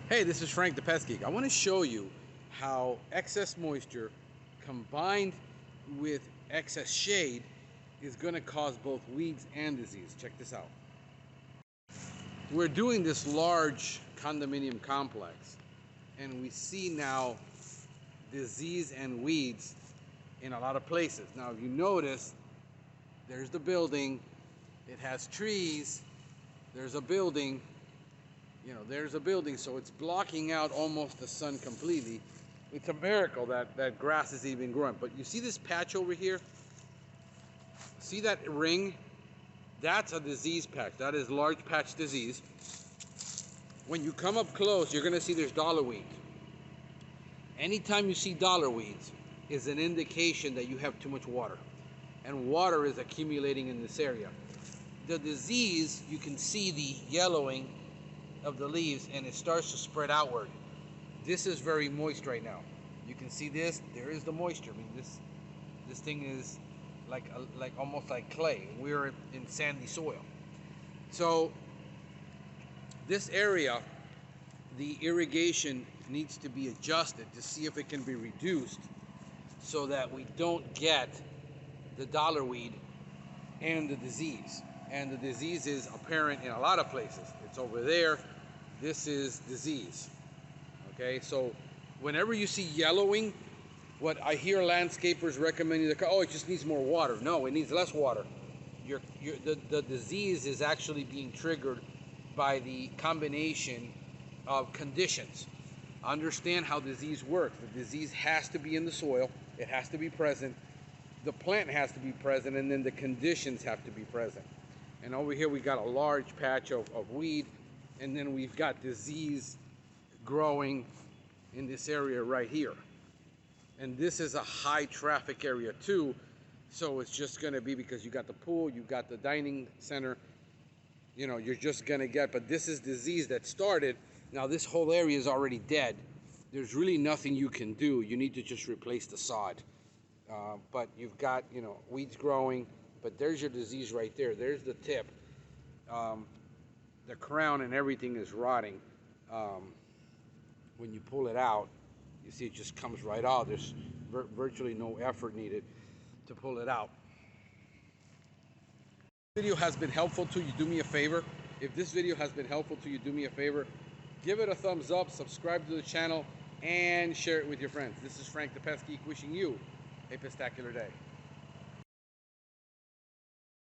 Hey, this is Frank the Pest Geek. I want to show you how excess moisture combined with excess shade is going to cause both weeds and disease. Check this out. We're doing this large condominium complex, and we see now disease and weeds in a lot of places. Now, if you notice, there's the building, it has trees, there's a building, there's a building, so it's blocking out almost the sun completely. It's a miracle that grass is even growing. But you see this patch over here? See that ring? That's a disease patch. That is large patch disease. When you come up close, you're gonna see there's dollarweeds. Anytime you see dollarweeds is an indication that you have too much water. And water is accumulating in this area. The disease, you can see the yellowing of the leaves, and it starts to spread outward. This is very moist right now. You can see this. There is the moisture. I mean, this thing is like almost like clay. We're in sandy soil. So this area, the irrigation needs to be adjusted to see if it can be reduced so that we don't get the dollarweed and the disease. And the disease is apparent in a lot of places. It's over there. This is disease. Okay, so whenever you see yellowing, what I hear landscapers recommending, oh, it just needs more water. No, it needs less water. The disease is actually being triggered by the combination of conditions. Understand how disease works. The disease has to be in the soil. It has to be present. The plant has to be present, and then the conditions have to be present. And over here we got a large patch of weed, and then we've got disease growing in this area right here. And this is a high traffic area too, so it's just gonna be, because you got the pool, you got the dining center, you're just gonna get, but this is disease that started. Now this whole area is already dead. There's really nothing you can do. You need to just replace the sod. But you've got, weeds growing, but there's your disease right there. There's the tip. The crown and everything is rotting. When you pull it out, you see it just comes right out. There's virtually no effort needed to pull it out. If this video has been helpful to you, do me a favor. If this video has been helpful to you, do me a favor. Give it a thumbs up, subscribe to the channel, and share it with your friends. This is Frank the Pest Geek wishing you a pestacular day.